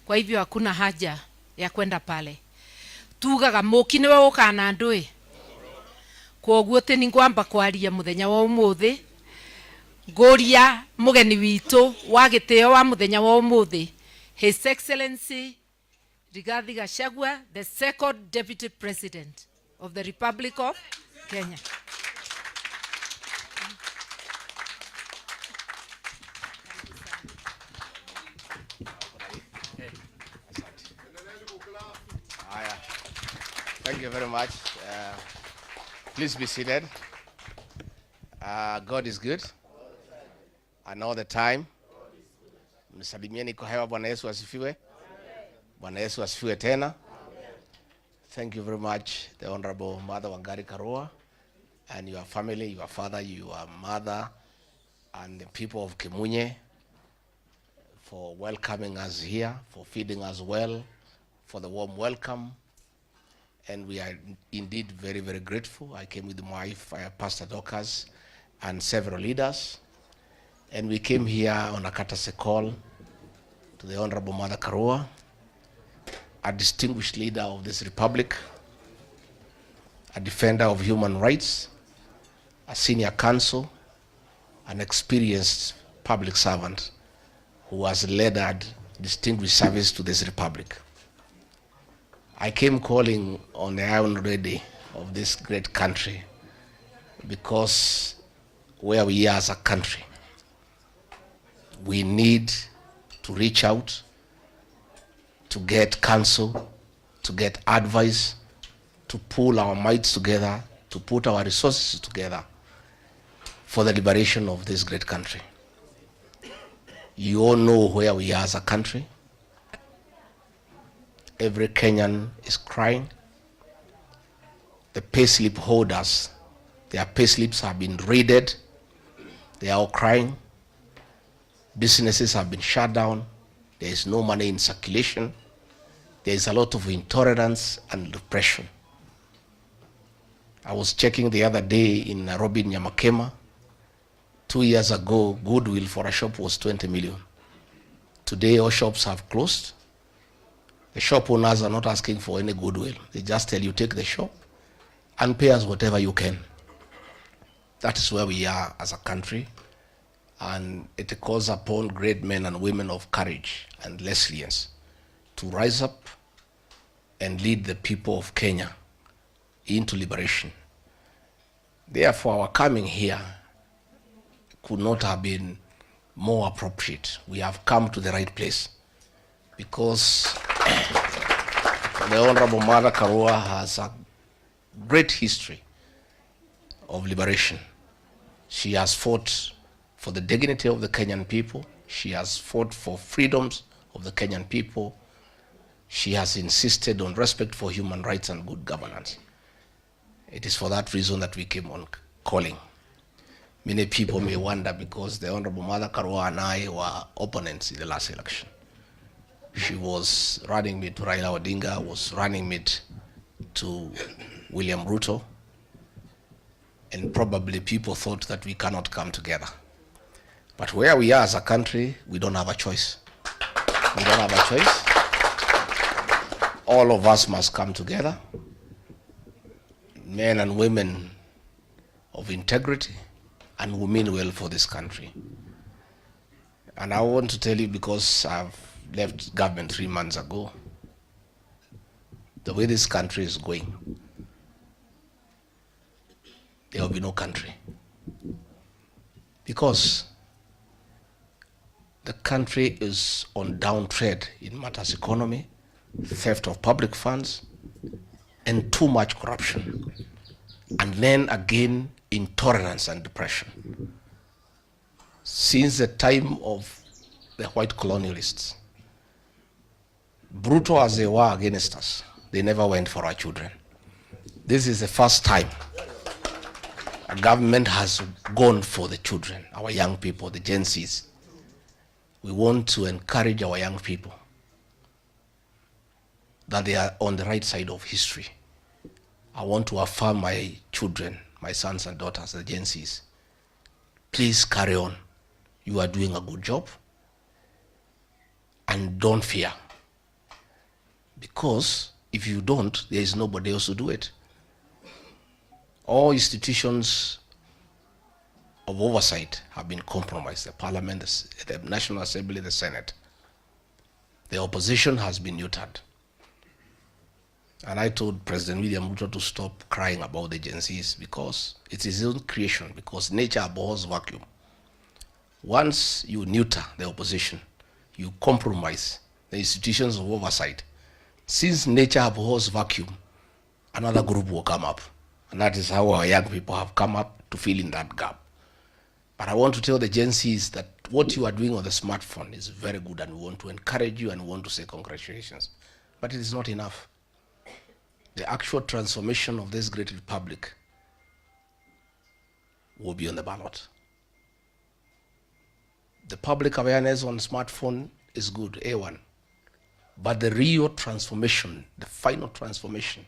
Kwa hivyo hakuna haja ya kwenda pale. Tugaga muki niwe ukana ndui. Koguo ti ningwamba kwaria muthenya wa umuthi. Nguria mugeni witu wa gitio wa muthenya wa umuthi. His Excellency Rigathi Gachagua, the second Deputy President of the Republic of Kenya. Thank you very much. Please be seated. God is good. And all the time. Msalimieni kwa hewa. Bwana Yesu asifiwe. Bwana Yesu asifiwe tena. Thank you very much, the Honorable Mother Wangari Karua, and your family, your father, your mother, and the people of Kimunye, for welcoming us here, for feeding us well, for the warm welcome. And we are indeed very, very grateful. I came with my wife, Pastor Dorcas, and several leaders. And we came here on a courtesy call to the Honorable Mother Karua, a distinguished leader of this republic, a defender of human rights, a senior counsel, an experienced public servant who has led a distinguished service to this republic. I came calling on the Iron Lady of this great country because where we are as a country, we need to reach out, to get counsel, to get advice, to pull our mights together, to put our resources together for the liberation of this great country. You all know where we are as a country. Every Kenyan is crying. The payslip holders, their payslips have been raided. They are all crying. Businesses have been shut down. There is no money in circulation. There is a lot of intolerance and repression. I was checking the other day in Nairobi, Nyamakema. 2 years ago, goodwill for a shop was 20 million. Today, all shops have closed. The shop owners are not asking for any goodwill. They just tell you, take the shop and pay us whatever you can. That is where we are as a country. And it calls upon great men and women of courage and resilience to rise up and lead the people of Kenya into liberation. Therefore, our coming here could not have been more appropriate. We have come to the right place because the Honorable Mother Karua has a great history of liberation. She has fought for the dignity of the Kenyan people. She has fought for freedoms of the Kenyan people. She has insisted on respect for human rights and good governance. It is for that reason that we came on calling. Many people may wonder because the Honorable Mother Karua and I were opponents in the last election. She was running mate to Raila Odinga, was running mate to William Ruto, and probably people thought that we cannot come together. But where we are as a country, we don't have a choice. We don't have a choice. All of us must come together, men and women of integrity, and who mean well for this country. And I want to tell you, because I've left government 3 months ago, the way this country is going, there will be no country. Because the country is on downtrend in matters economy, theft of public funds, and too much corruption. And then again, intolerance and depression. Since the time of the white colonialists, brutal as they were against us, they never went for our children. This is the first time a government has gone for the children, our young people, the Gen Zs. We want to encourage our young people that they are on the right side of history. I want to affirm my children, my sons and daughters, the Gen Zs. Please carry on. You are doing a good job. and don't fear. Because if you don't, there is nobody else to do it. All institutions of oversight have been compromised. The Parliament, the National Assembly, the Senate. The opposition has been neutered. And I told President William Ruto to stop crying about the agencies because it's his own creation, because nature abhors vacuum. Once you neuter the opposition, you compromise the institutions of oversight. Since nature abhors vacuum, another group will come up. And that is how our young people have come up to fill in that gap. But I want to tell the agencies that what you are doing on the smartphone is very good, and we want to encourage you and we want to say congratulations. But it is not enough. The actual transformation of this great republic will be on the ballot. The public awareness on smartphone is good, A1. But the real transformation, the final transformation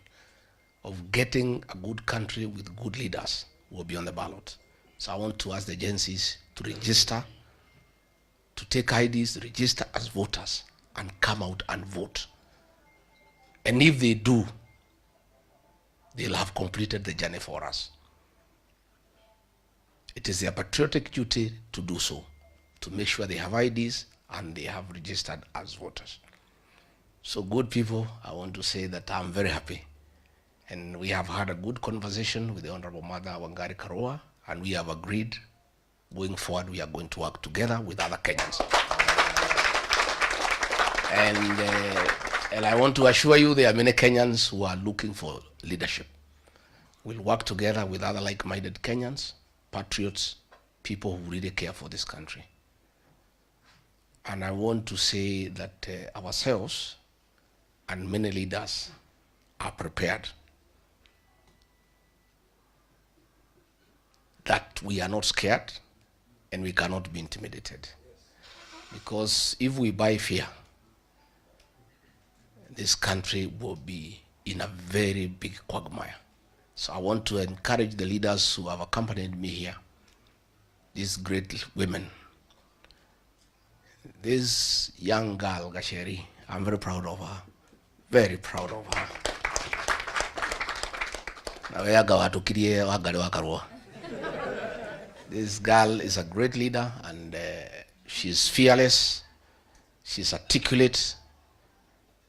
of getting a good country with good leaders will be on the ballot. So I want to ask the agencies to register, to take IDs, register as voters, and come out and vote. And if they do, they'll have completed the journey for us. It is their patriotic duty to do so, to make sure they have IDs and they have registered as voters. So good people, I want to say that I'm very happy. And we have had a good conversation with the Honorable Mother Wangari Karua, and we have agreed going forward we are going to work together with other Kenyans. And I want to assure you there are many Kenyans who are looking for leadership. We'll work together with other like-minded Kenyans, patriots, people who really care for this country. And I want to say that ourselves and many leaders are prepared, that we are not scared and we cannot be intimidated. Because if we buy fear, this country will be in a very big quagmire. So I want to encourage the leaders who have accompanied me here, these great women. This young girl, Gachagua, I'm very proud of her. Very proud of her. This girl is a great leader, and she's fearless, she's articulate,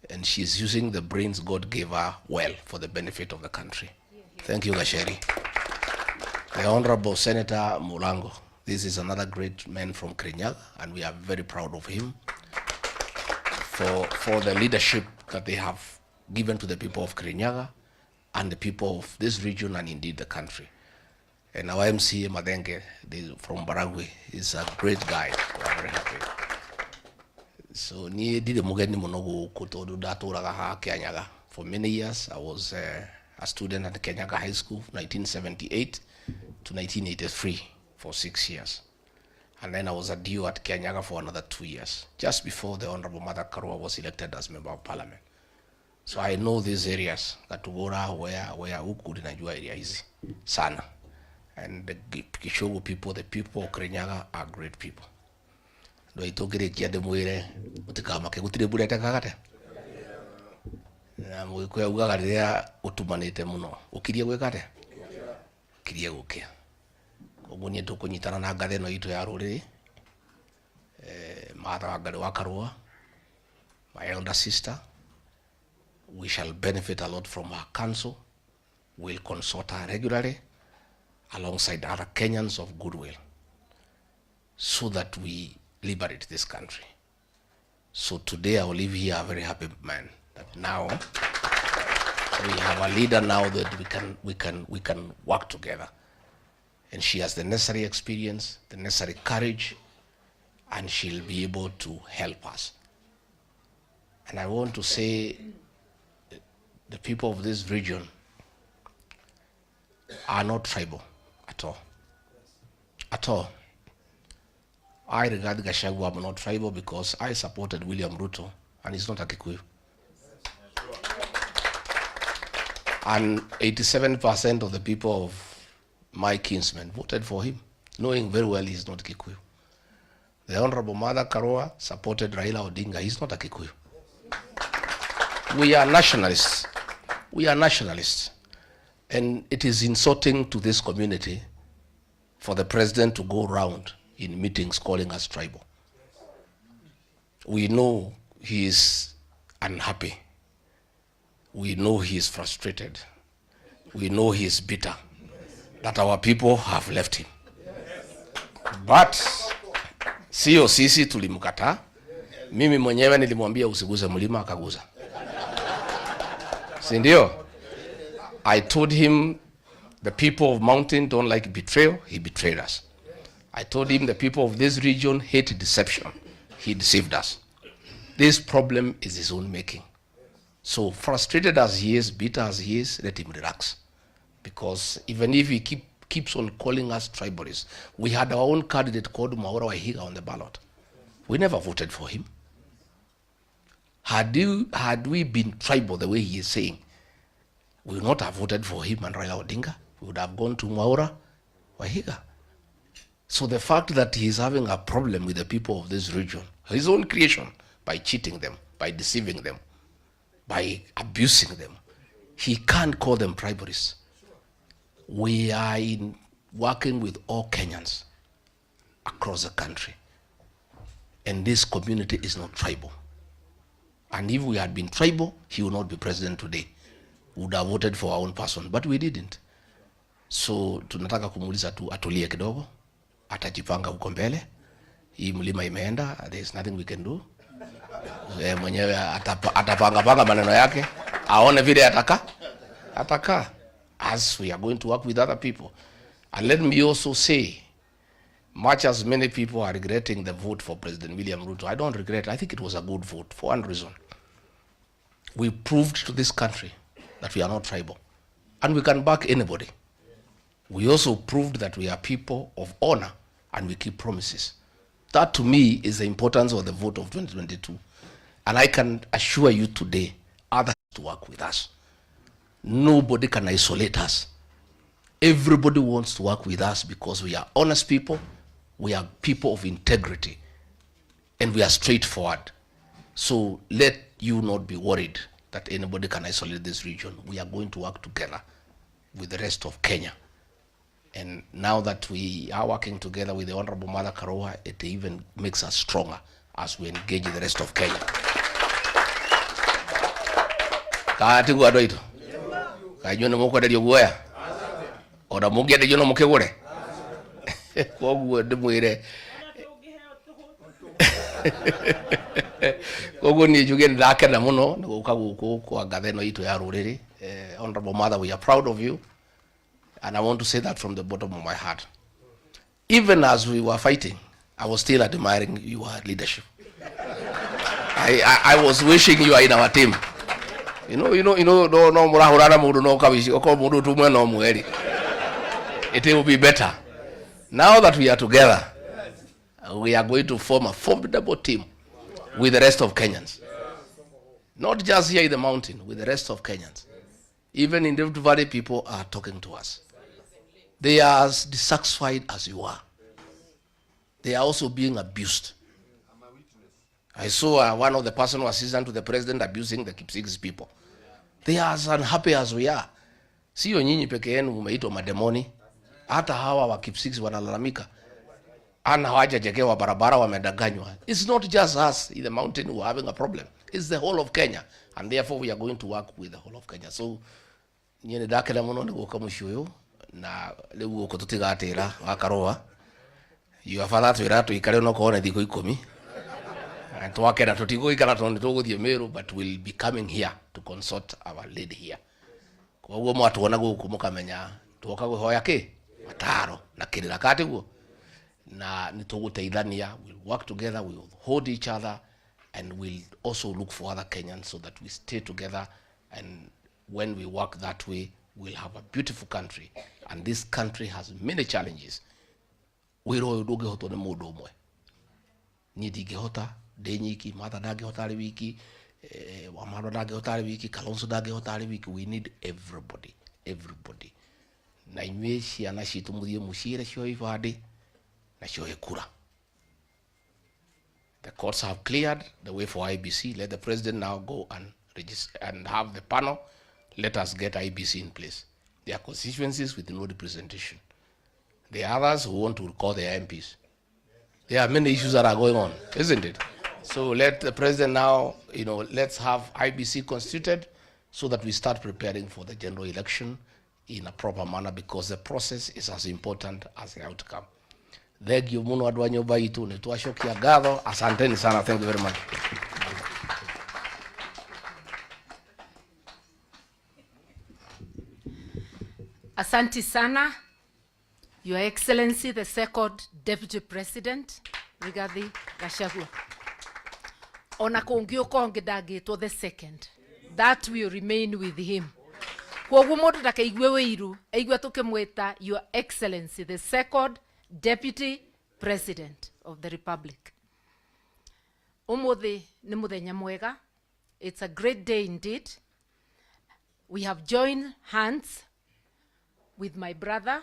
and she's using the brains God gave her well for the benefit of the country. Thank you, Gachagua. The Honorable Senator Mulango, this is another great man from Kirinyaga, and we are very proud of him for the leadership that they have given to the people of Kirinyaga and the people of this region and indeed the country. And our MC Madenge from Baragwe is a great guy. We are very happy. So ni did mugeni monogo kutodu daturaga ha Kenyaga. For many years I was a student at Kenyaga High School, 1978 to 1983 for 6 years. And then I was a DO at Kenyaga for another 2 years, just before the Honorable Mother Karua was elected as Member of Parliament. So I know these areas, Katugora, where Ukudi najua area hizi sana. And the Kishogo people, the people of Kirinyaga are great people. Do itogere kiade mwire utikama ke gutire burete kagate. Na mwikwe ugagarira utumanite muno. Ukirie gwekate? Kirie gukia. Koguo nie tukunyitana na ngathe no itu ya ruriri. Mother Wangari wa Karua, my elder sister. We shall benefit a lot from her counsel. We'll consult her regularly alongside other Kenyans of goodwill so that we liberate this country. So today I will leave here a very happy man that now we have a leader now that we can work together. And she has the necessary experience, the necessary courage, and she'll be able to help us. And I want to say the people of this region are not tribal at all. At all. I regard Gachagua as not tribal because I supported William Ruto and he's not a Kikuyu. And 87% of the people of my kinsmen voted for him, knowing very well he's not Kikuyu. The Honorable Mother Karua supported Raila Odinga. He's not a Kikuyu. We are nationalists. We are nationalists. And it is insulting to this community for the president to go around in meetings calling us tribal. We know he is unhappy. We know he is frustrated. We know he is bitter that our people have left him. But sio sisi tulimkataa. Mimi mwenyewe nilimwambia usiguze mlima akaguza. Si ndio? I told him the people of mountain don't like betrayal. He betrayed us. I told him the people of this region hate deception. He deceived us. This problem is his own making. So frustrated as he is, bitter as he is, let him relax. Because even if he keeps on calling us tribalists, we had our own candidate called Mwaura Wahiga on the ballot. We never voted for him. Had we been tribal the way he is saying, we would not have voted for him and Raila Odinga. We would have gone to Mwaura Wahiga. So the fact that he is having a problem with the people of this region, his own creation, by cheating them, by deceiving them, by abusing them, he can't call them tribalists. We are working with all Kenyans across the country. And this community is not tribal. And if we had been tribal, he would not be president today. We would have voted for our own person, but we didn't. So tunataka kumuuliza tu atulie kidogo, atajipanga huko mbele. Hii mlima imeenda, there is nothing we can do. Mwenyewe atapanga maneno yake, aone vile ataka. As we are going to work with other people. And let me also say, much as many people are regretting the vote for President William Ruto, I don't regret. I think it was a good vote for one reason. We proved to this country that we are not tribal. And we can back anybody. We also proved that we are people of honor and we keep promises. That to me is the importance of the vote of 2022. And I can assure you today, others to work with us. Nobody can isolate us. Everybody wants to work with us because we are honest people, we are people of integrity, and we are straightforward. So let you not be worried that anybody can isolate this region. We are going to work together with the rest of Kenya. And now that we are working together with the Honorable Mother Karua, it even makes us stronger as we engage the rest of Kenya. Kaatigu adoito. Kajono moko da yogoya. Oda mugia da jono mokegore. Kogu de muire. Kogu ni jugen dake na muno ngo kagu ko agadeno ito ya ruriri. Honorable Mother, we are proud of you. And I want to say that from the bottom of my heart. Even as we were fighting, I was still admiring your leadership. I was wishing you are in our team. You know, no murahurana mudu no kabishi, oko mudu tumwe no mueri. It will be better. Now that we are together, we are going to form a formidable team with the rest of Kenyans. Not just here in the mountain, with the rest of Kenyans. Even in Rift Valley, people are talking to us. They are as dissatisfied as you are. They are also being abused. I saw one of the personal assistants to the president abusing the Kipsigis people. They are as unhappy as we are. Sio nyinyi peke yenu mmeitwa mademoni. Hata hawa wa Kipsigis wanalalamika. Ana hawajajengewa barabara wamedanganywa. It's not just us in the mountain who are having a problem. It's the whole of Kenya. And therefore we are going to work with the whole of Kenya. So, nyene dakela muno niguka mushuyo na lewu uko tutigatira wa Karua. Your father twira tuikare no kone thiko 10. And twakera tutiko ikara tondi tuguthie Meru, but we'll be coming here to consult our lady here. Kwa ugo mwatuona guku mukamenya tuoka guhoya ki mataro na kirira katiguo na nituguteithania. We'll work together, we'll hold each other, and we'll also look for other Kenyans so that we stay together. And when we work that way, we'll have a beautiful country. And this country has many challenges. Wiro udoge hoto ne mudo mwe. Nidi gehota, denyiki, mata dage hotari wiki, wamado dage hotari wiki, kalonso dage hotari wiki. We need everybody, everybody. Na imeshi anashi tumudiye mushire shio ifade na shio ekura. The courts have cleared the way for IBC. Let the president now go and register and have the panel. Let us get IBC in place. There are constituencies with no representation. There are others who want to call their MPs. There are many issues that are going on, isn't it? So let the president now, let's have IBC constituted so that we start preparing for the general election in a proper manner, because the process is as important as the outcome. Thank you muno adwa nyoba itu ni tuashokia gatho. Asanteni sana. Thank you very much. Asante sana, Your Excellency, the Second Deputy President, Rigathi Gachagua. Ona kongio kongedagitwo the second, that will remain with him. Kwoguo mundu ndakaigwe wiru, aigwe tukimwita Your Excellency, the Second Deputy President of the Republic. Umuthi ni muthenya mwega. It's a great day indeed. We have joined hands with my brother,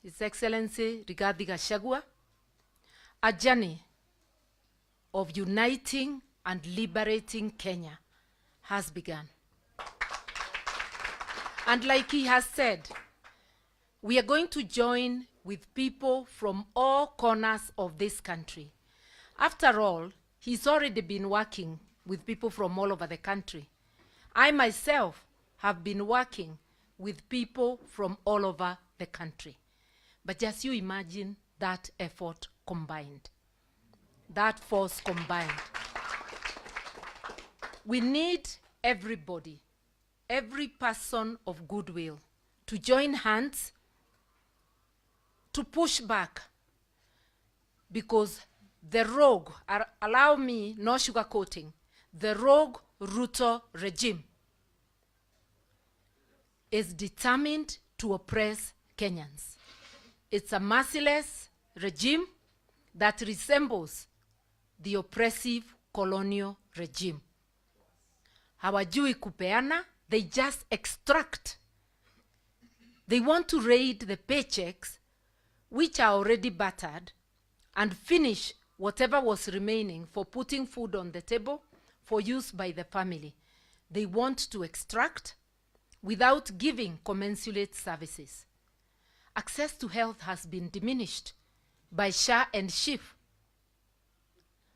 His Excellency Rigathi Gachagua, a journey of uniting and liberating Kenya has begun. And like he has said, we are going to join with people from all corners of this country. After all, he's already been working with people from all over the country. I myself have been working with people from all over the country. But just you imagine that effort combined, that force combined. We need everybody, every person of goodwill, to join hands to push back, because the rogue, allow me no sugarcoating, the rogue Ruto regime is determined to oppress Kenyans. It's a merciless regime that resembles the oppressive colonial regime. Hawajui kupeana, they just extract. They want to raid the paychecks, which are already battered, and finish whatever was remaining for putting food on the table for use by the family. They want to extract without giving commensurate services. Access to health has been diminished by SHA and SHIF.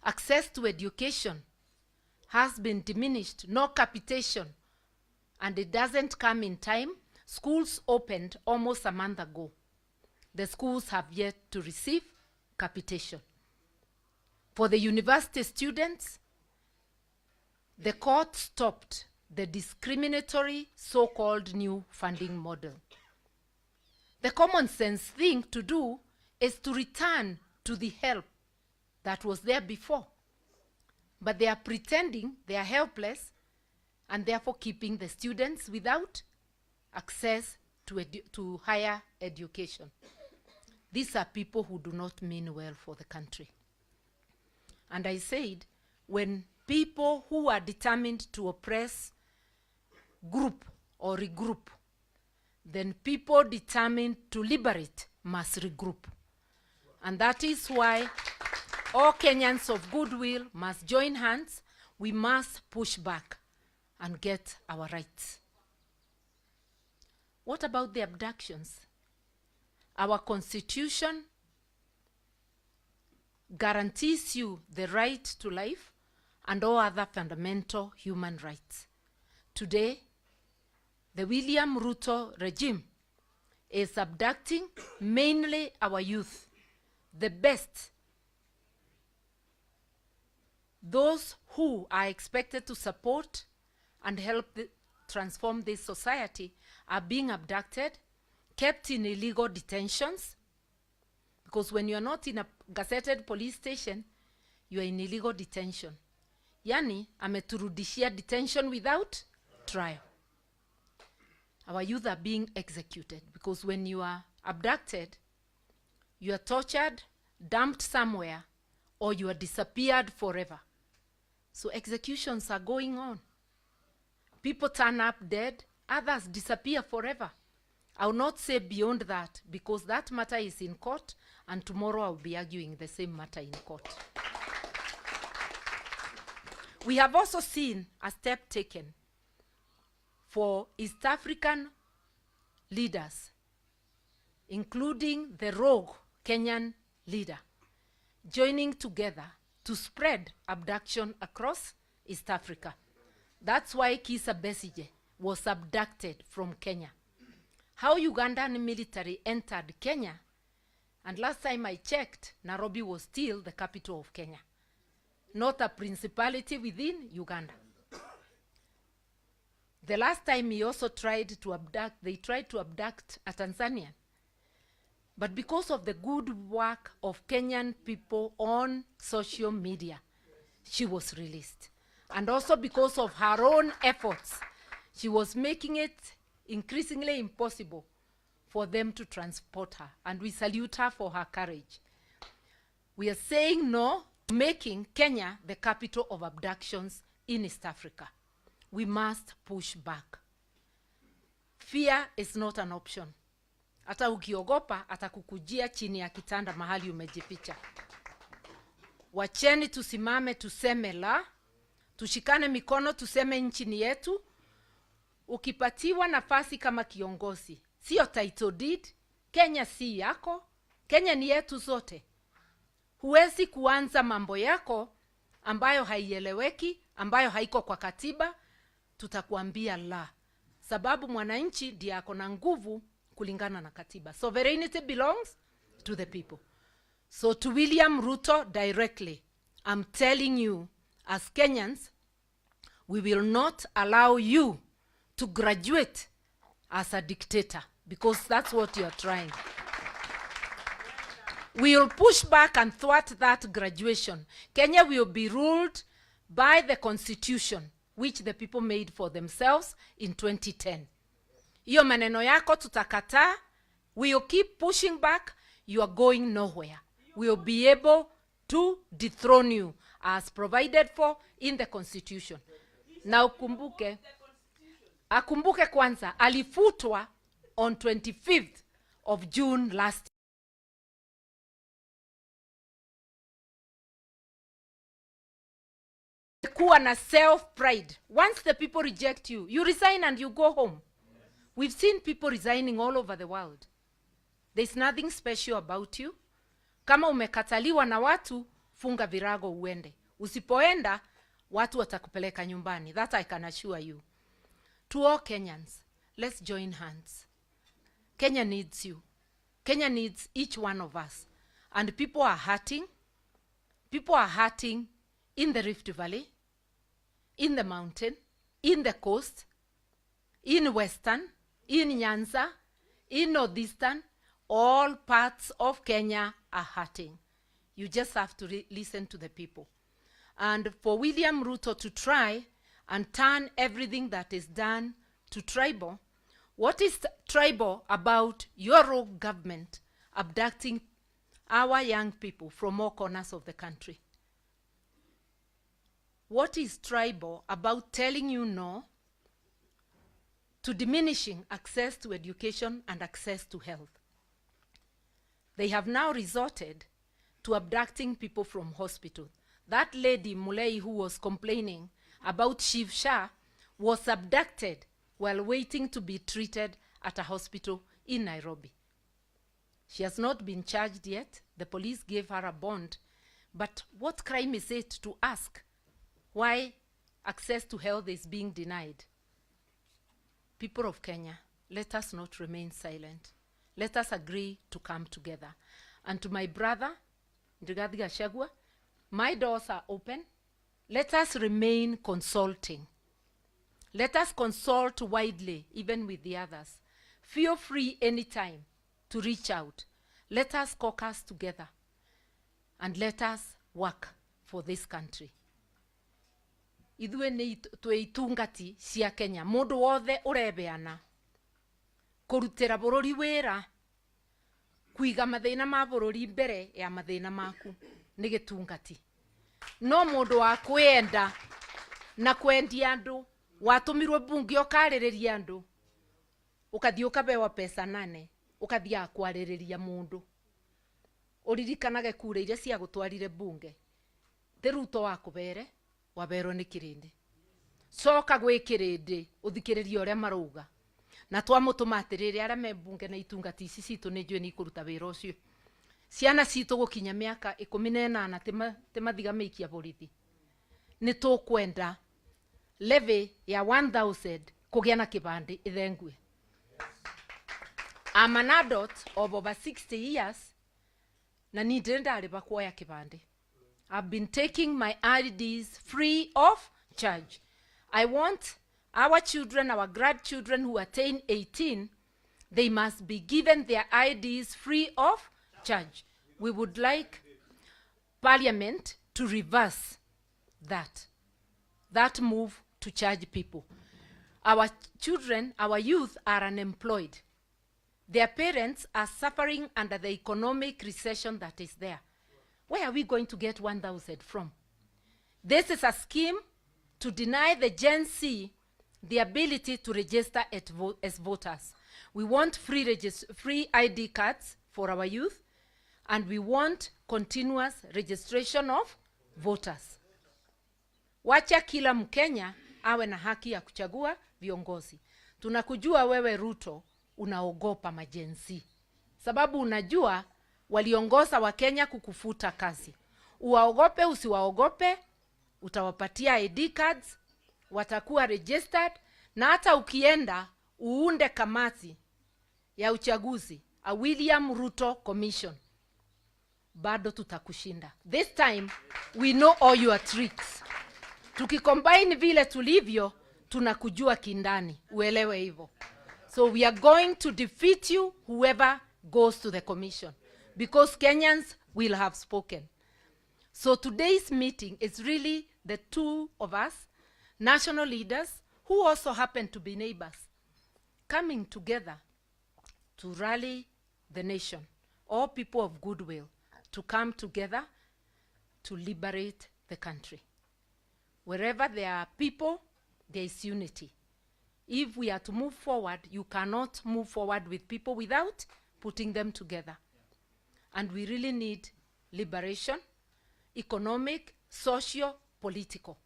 Access to education has been diminished, no capitation, and it doesn't come in time. Schools opened almost a month ago. The schools have yet to receive capitation. For the university students, the court stopped the discriminatory so-called new funding model. The common sense thing to do is to return to the help that was there before. But they are pretending they are helpless and therefore keeping the students without access to higher education. These are people who do not mean well for the country. And I said, when people who are determined to oppress group or regroup, then people determined to liberate must regroup. And that is why all Kenyans of goodwill must join hands. We must push back and get our rights. What about the abductions? Our constitution guarantees you the right to life and all other fundamental human rights. Today, the William Ruto regime is abducting mainly our youth, the best, those who are expected to support and help transform this society are being abducted, kept in illegal detentions, because when you are not in a gazetted police station, you are in illegal detention. Yani, ameturudishia detention without trial. Our youth are being executed, because when you are abducted, you are tortured, dumped somewhere, or you are disappeared forever. So executions are going on. People turn up dead, others disappear forever. I will not say beyond that, because that matter is in court, and tomorrow I will be arguing the same matter in court. We have also seen a step taken for East African leaders, including the rogue Kenyan leader, joining together to spread abduction across East Africa. That's why Kizza Besigye was abducted from Kenya. How Ugandan military entered Kenya, and last time I checked, Nairobi was still the capital of Kenya, not a principality within Uganda. The last time he also tried to abduct, they tried to abduct a Tanzanian. But because of the good work of Kenyan people on social media, she was released. And also because of her own efforts, she was making it increasingly impossible for them to transport her. And we salute her for her courage. We are saying no to making Kenya the capital of abductions in East Africa. We must push back. Fear is not an option. Hata ukiogopa atakukujia chini ya kitanda mahali umejificha. Wacheni tusimame tuseme la, tushikane mikono tuseme nchi ni yetu. Ukipatiwa nafasi kama kiongozi, sio title deed, Kenya si yako, Kenya ni yetu zote. Huwezi kuanza mambo yako ambayo haieleweki, ambayo haiko kwa katiba, tutakuambia la. Sababu mwananchi ndiye ako na nguvu kulingana na katiba. Sovereignty belongs to the people. So to William Ruto directly, I'm telling you, as Kenyans, we will not allow you to graduate as a dictator, because that's what you're trying. We will push back and thwart that graduation. Kenya will be ruled by the constitution, which the people made for themselves in 2010. Iyo maneno yako tutakataa. We will keep pushing back. You are going nowhere. We will be able to dethrone you as provided for in the constitution. Na akumbuke kwanza, alifutwa on 25th of June last year. Kuwa na self-pride. Once the people reject you, you resign and you go home. We've seen people resigning all over the world. There's nothing special about you. Kama umekataliwa na watu, funga virago uende. Usipoenda, watu watakupeleka nyumbani. That I can assure you. To all Kenyans, let's join hands. Kenya needs you. Kenya needs each one of us. And people are hurting. People are hurting in the Rift Valley, in the mountain, in the coast, in Western, in Nyanza, in Northeastern. All parts of Kenya are hurting. You just have to listen to the people. And for William Ruto to try and turn everything that is done to tribal, what is tribal about your rogue government abducting our young people from all corners of the country? What is tribal about telling you no to diminishing access to education and access to health? They have now resorted to abducting people from hospital. That lady, Mulei, who was complaining about Shiv Shah, was abducted while waiting to be treated at a hospital in Nairobi. She has not been charged yet. The police gave her a bond. But what crime is it to ask why access to health is being denied? People of Kenya, let us not remain silent. Let us agree to come together. And to my brother, Rigathi Gachagua, my doors are open. Let us remain consulting. Let us consult widely, even with the others. Feel free anytime to reach out. Let us caucus together. And let us work for this country. Ithuĩ nĩ twĩtungati cia Kenya. Mũndũ wothe ũrebeana kũrutĩra bũrũri wĩra, kuiga mathĩna ma bũrũri mbere ya mathĩna maku nĩ gĩtungati. No mũndũ wa kwenda na kwendia andũ, watũmirwo bunge ũkarĩrĩria andũ, ũkathiĩ ũkabewa pesa 8, ũkathiĩ kwarĩrĩria mũndũ. Ũririkanage kura iria cia gũtwarire bunge. Ruto wakubere, wabero ni kirindi soka gwe kirindi uthikiriria uria maruga na twamutuma atiriri aria membunge na itungati ici citu ni njue ni kuruta wira ucio ciana citu gukinya miaka 18 timathiga meikia borithi ni tukwenda levy ya 1000 kugia na kibandi ithengue. I'm an adult of over 60 years na ni ndenda riba kuoya kibandi. I've been taking my IDs free of charge. I want our children, our grandchildren who attain 18, they must be given their IDs free of charge. We would like Parliament to reverse that move to charge people. Our children, our youth are unemployed. Their parents are suffering under the economic recession that is there. Where are we going to get 1,000 from? This is a scheme to deny the Gen Z the ability to register as voters. We want free ID cards for our youth, and we want continuous registration of voters. Wacha kila Mkenya awe na haki ya kuchagua viongozi. Tunakujua wewe Ruto unaogopa majenzi, sababu unajua waliongoza wa Kenya kukufuta kazi. Uwaogope usiwaogope, utawapatia ID cards, watakuwa registered, na hata ukienda uunde kamati ya uchaguzi, a William Ruto Commission, bado tutakushinda. This time we know all your tricks. Tukicombine vile tulivyo, tunakujua kindani, uelewe hivyo. So we are going to defeat you, whoever goes to the commission, because Kenyans will have spoken. So today's meeting is really the two of us, national leaders, who also happen to be neighbors, coming together to rally the nation, all people of goodwill, to come together to liberate the country. Wherever there are people, there is unity. If we are to move forward, you cannot move forward with people without putting them together. And we really need liberation, economic, social, political.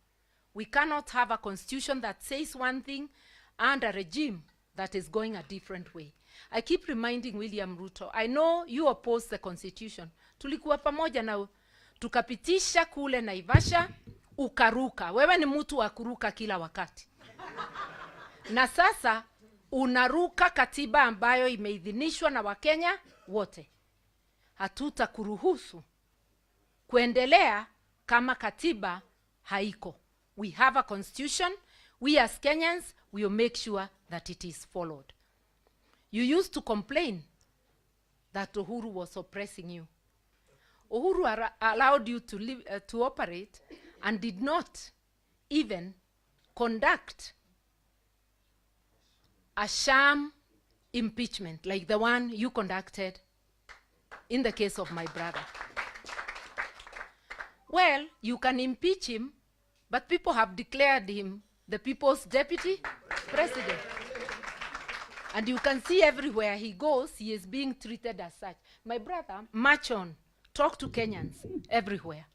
We cannot have a constitution that says one thing and a regime that is going a different way. I keep reminding William Ruto, I know you oppose the constitution. Tulikuwa pamoja na tukapitisha kule Naivasha, ukaruka. Wewe ni mtu wa kuruka kila wakati. Na sasa unaruka katiba ambayo imeidhinishwa na Wakenya wote. Hatutakuruhusu kuendelea kama katiba haiko. We have a constitution. We as Kenyans will make sure that it is followed. You used to complain that Uhuru was oppressing you. Uhuru allowed you to live, to operate, and did not even conduct a sham impeachment like the one you conducted in the case of my brother. Well, you can impeach him, but people have declared him the people's deputy president. And you can see everywhere he goes, he is being treated as such. My brother, march on, talk to Kenyans everywhere.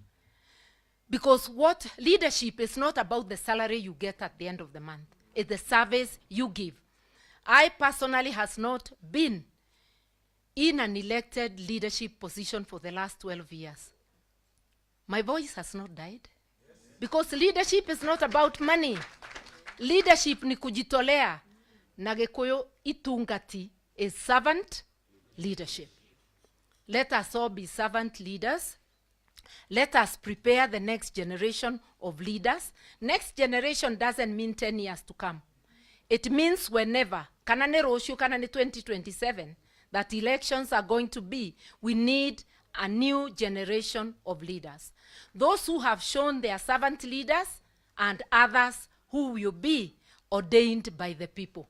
Because what leadership is not about the salary you get at the end of the month. It's the service you give. I personally has not been in an elected leadership position for the last 12 years. My voice has not died. Because leadership is not about money. Leadership ni kujitolea. Na Gikuyu itungati is servant leadership. Let us all be servant leaders. Let us prepare the next generation of leaders. Next generation doesn't mean 10 years to come. It means whenever, kana ni roshu, kana ni 2027, that elections are going to be, we need a new generation of leaders. Those who have shown their servant leaders, and others who will be ordained by the people.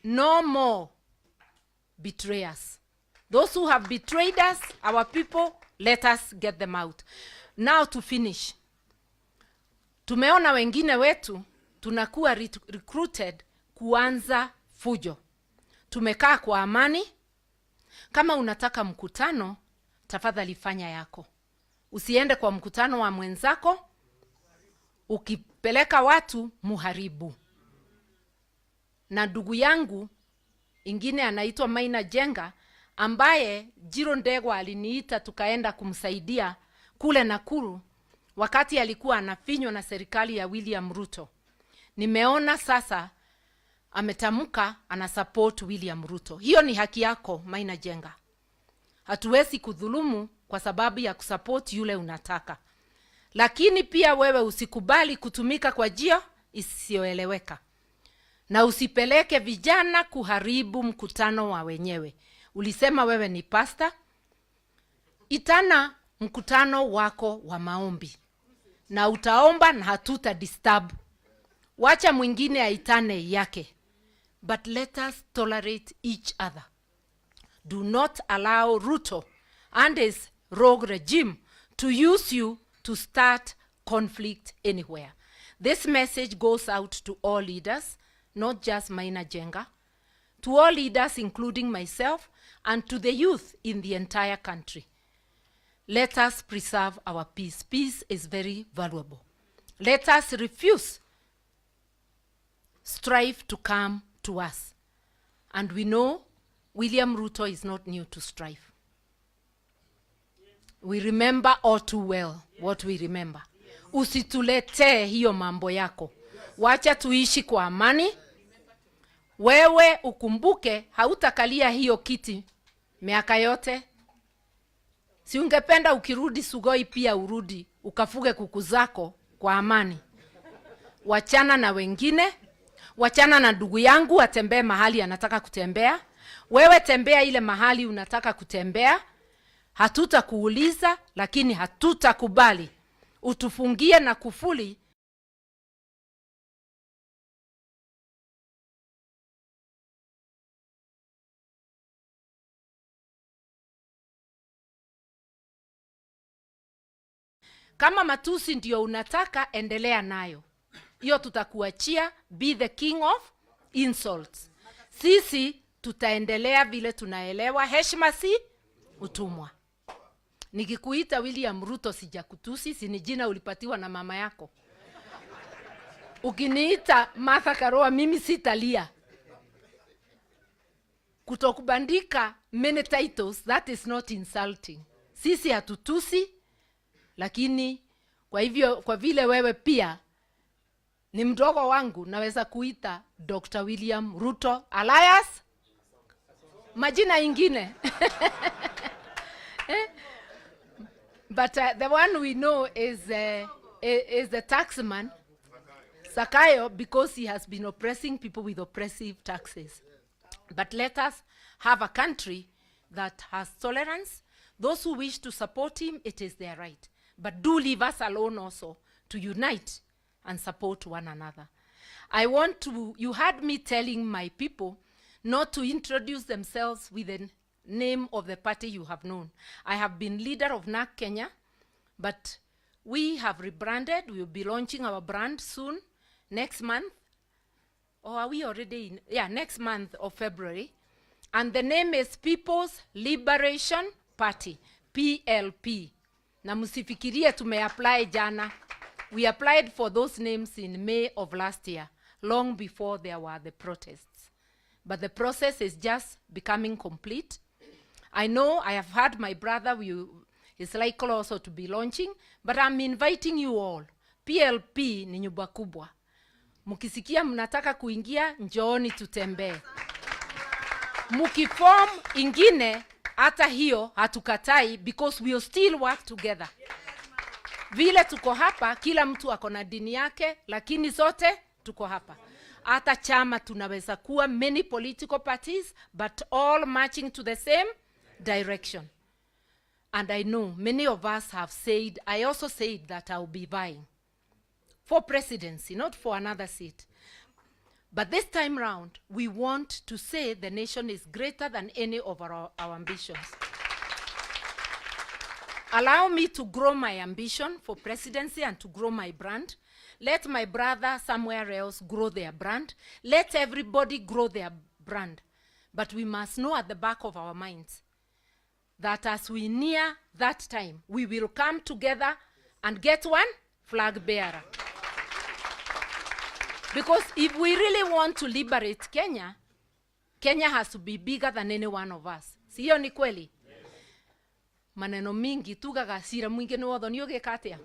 No more betrayers. Those who have betrayed us, our people, let us get them out. Now to finish. Tumeona wengine wetu tunakuwa recruited kuanza fujo. Tumekaa kwa amani. Kama unataka mkutano, tafadhali fanya yako. Usiende kwa mkutano wa mwenzako ukipeleka watu muharibu. Na ndugu yangu ingine anaitwa Maina Jenga, ambaye Jiro Ndegwa aliniita tukaenda kumsaidia kule Nakuru wakati alikuwa anafinywa na serikali ya William Ruto. Nimeona sasa ametamuka ana support William Ruto. Hiyo ni haki yako, Maina Jenga. Hatuwezi kudhulumu kwa sababu ya kusupport yule unataka. Lakini pia wewe usikubali kutumika kwa njia isiyoeleweka. Na usipeleke vijana kuharibu mkutano wa wenyewe. Ulisema wewe ni pastor. Itana mkutano wako wa maombi. Na utaomba na hatuta disturb. Wacha mwingine aitane yake. But let us tolerate each other. Do not allow Ruto and his rogue regime to use you to start conflict anywhere. This message goes out to all leaders, not just Maina Jenga, to all leaders including myself, and to the youth in the entire country. Let us preserve our peace. Peace is very valuable. Let us refuse strife to come to us. And we know William Ruto is not new to strife. We remember all too well what we remember. Usitulete hiyo mambo yako. Wacha tuishi kwa amani. Wewe ukumbuke hautakalia hiyo kiti miaka yote. Si ungependa ukirudi Sugoi pia urudi ukafuge kuku zako kwa amani. Wachana na wengine. Wachana na ndugu yangu atembee mahali anataka kutembea. Wewe tembea ile mahali unataka kutembea. Hatutakuuliza, lakini hatutakubali utufungie na kufuli. Kama matusi ndio unataka, endelea nayo. Hiyo tutakuachia. Be the king of insults. Sisi tutaendelea vile tunaelewa. Heshima si utumwa. Nikikuita William Ruto sijakutusi, si ni jina ulipatiwa na mama yako. Ukiniita Martha Karua mimi sitalia. Kutokubandika many titles, that is not insulting. Sisi hatutusi, lakini kwa hivyo kwa vile wewe pia ni mdogo wangu, naweza kuita Dr. William Ruto alias majina ingine. But the one we know is the taxman, Sakayo, because he has been oppressing people with oppressive taxes. But let us have a country that has tolerance. Those who wish to support him, it is their right. But do leave us alone also to unite and support one another. You heard me telling my people not to introduce themselves with the name of the party you have known. I have been leader of NAC Kenya, but we have rebranded. We will be launching our brand soon, next month. Or are we already in? Yeah, next month of February. And the name is People's Liberation Party, PLP. Na musifikirie tumeapply jana. We applied for those names in May of last year, long before there were the protests. But the process is just becoming complete. I know I have heard my brother is likely also to be launching, but I'm inviting you all. PLP ni nyumba kubwa. Mukisikia mnataka kuingia, njooni tutembee. Mukiform ingine, hata hiyo hatukatai, because we'll still work together. Vile tuko hapa, kila mtu ako na dini yake, lakini zote tuko hapa. Hata chama tunaweza kuwa many political parties, but all marching to the same direction. And I know many of us have said, I also said that I'll be vying for presidency, not for another seat. But this time round, we want to say the nation is greater than any of our ambitions. Allow me to grow my ambition for presidency and to grow my brand. Let my brother somewhere else grow their brand. Let everybody grow their brand. But we must know at the back of our minds that as we near that time, we will come together and get one flag bearer. Because if we really want to liberate Kenya, Kenya has to be bigger than any one of us. Sio ni kweli? Maneno mingi tugaga cira mwingi ni wotho ni ugika atia.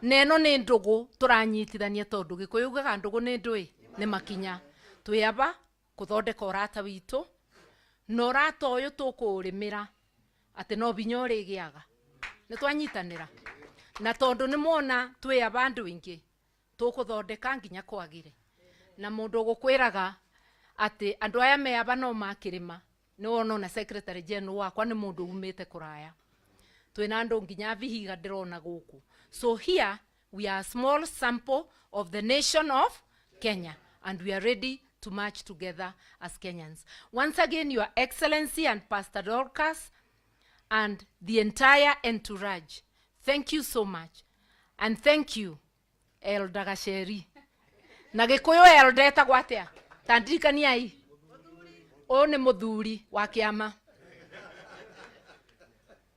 Neno ni ndugu turanyitithania tondu Gikuyu ugaga ndugu ni ndui ni makinya. Tuyaba kuthondeka urata witu. No rata uyu tukurimira ati no binya urigiaga. Ni twanyitanira. Na tondu ni mona tuyaba andu ingi tukuthondeka nginya kwagire. Na mundu gukwiraga ati andu aya meaba no makirima ni wona na secretary general wakwa ni mundu umite kuraya. Twina andu nginya vihiga ndirona guku. So here we are a small sample of the nation of Kenya, and we are ready to march together as Kenyans. Once again, Your Excellency and Pastor Dorcas and the entire entourage, thank you so much. And thank you, Elder Gacheri. Na Gikuyu Elder etagwo atia? Tandirikaniai. O ni muthuri wa kiama.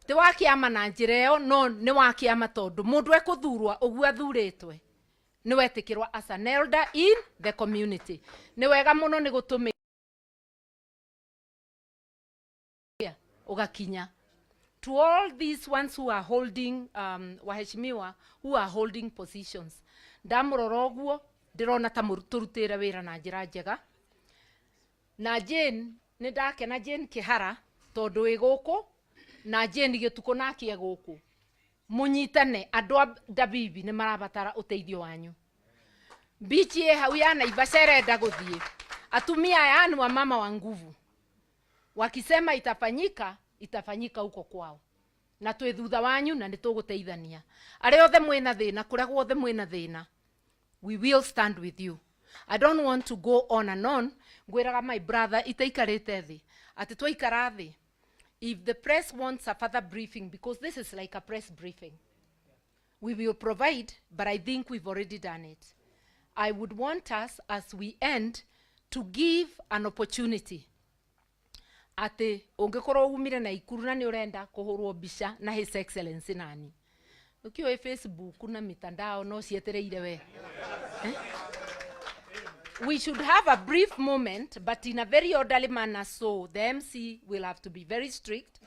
Ti wa kiama na njira ĩyo, no ni wa kiama tondu mundu ekuthurwa uguo athuritwe ni wetikirwa as an elder in the community. Ni wega muno ni gutumi ugakinya. To all these ones who are holding waheshimiwa who are holding positions, ndamurora uguo ndirona ta turutire wira na njira njega. Na Jane ni ndakena Jane Kihara tondu wi guku na Jane Gituko nakie guku. Munyitane andu a Dabibi ni marabatara uteithio wanyu. Bichi hau ya Naivasha irenda guthie. Atumia aya ni wa mama wa nguvu. Wakisema itafanyika, itafanyika huko kwao. Na twi thutha wanyu na nituguteithania. Ari othe mwina thina, kuria guothe mwina thina, we will stand with you. I don't want to go on and on. Gwiraga my brother itaikarite thi. Ati twaikara thi. If the press wants a further briefing, because this is like a press briefing, we will provide, but I think we've already done it. I would want us, as we end, to give an opportunity. Ati ungikorwo umire na Ikuru na ni urenda kuhurwo mbica na His Excellency nani. Ukiwa Facebook na mitandao no cietereire we. We should have a brief moment, but in a very orderly manner, so the MC will have to be very strict.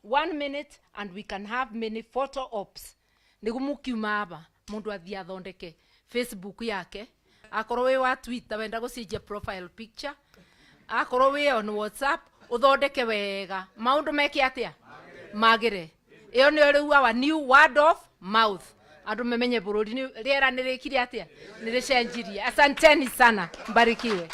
1 minute, and we can have many photo ops. Nigumukiuma aba mundu athia thondeke Facebook yake, akorwo we wa Twitter wenda gucenjia profile picture, akorwo we on WhatsApp uthondeke wega, maundu meke atia magire. Iyo ni riu our new word of mouth. Andu memenye bururi ni riera nirikire atia niricenjirie. Asanteni sana, mbarikiwe.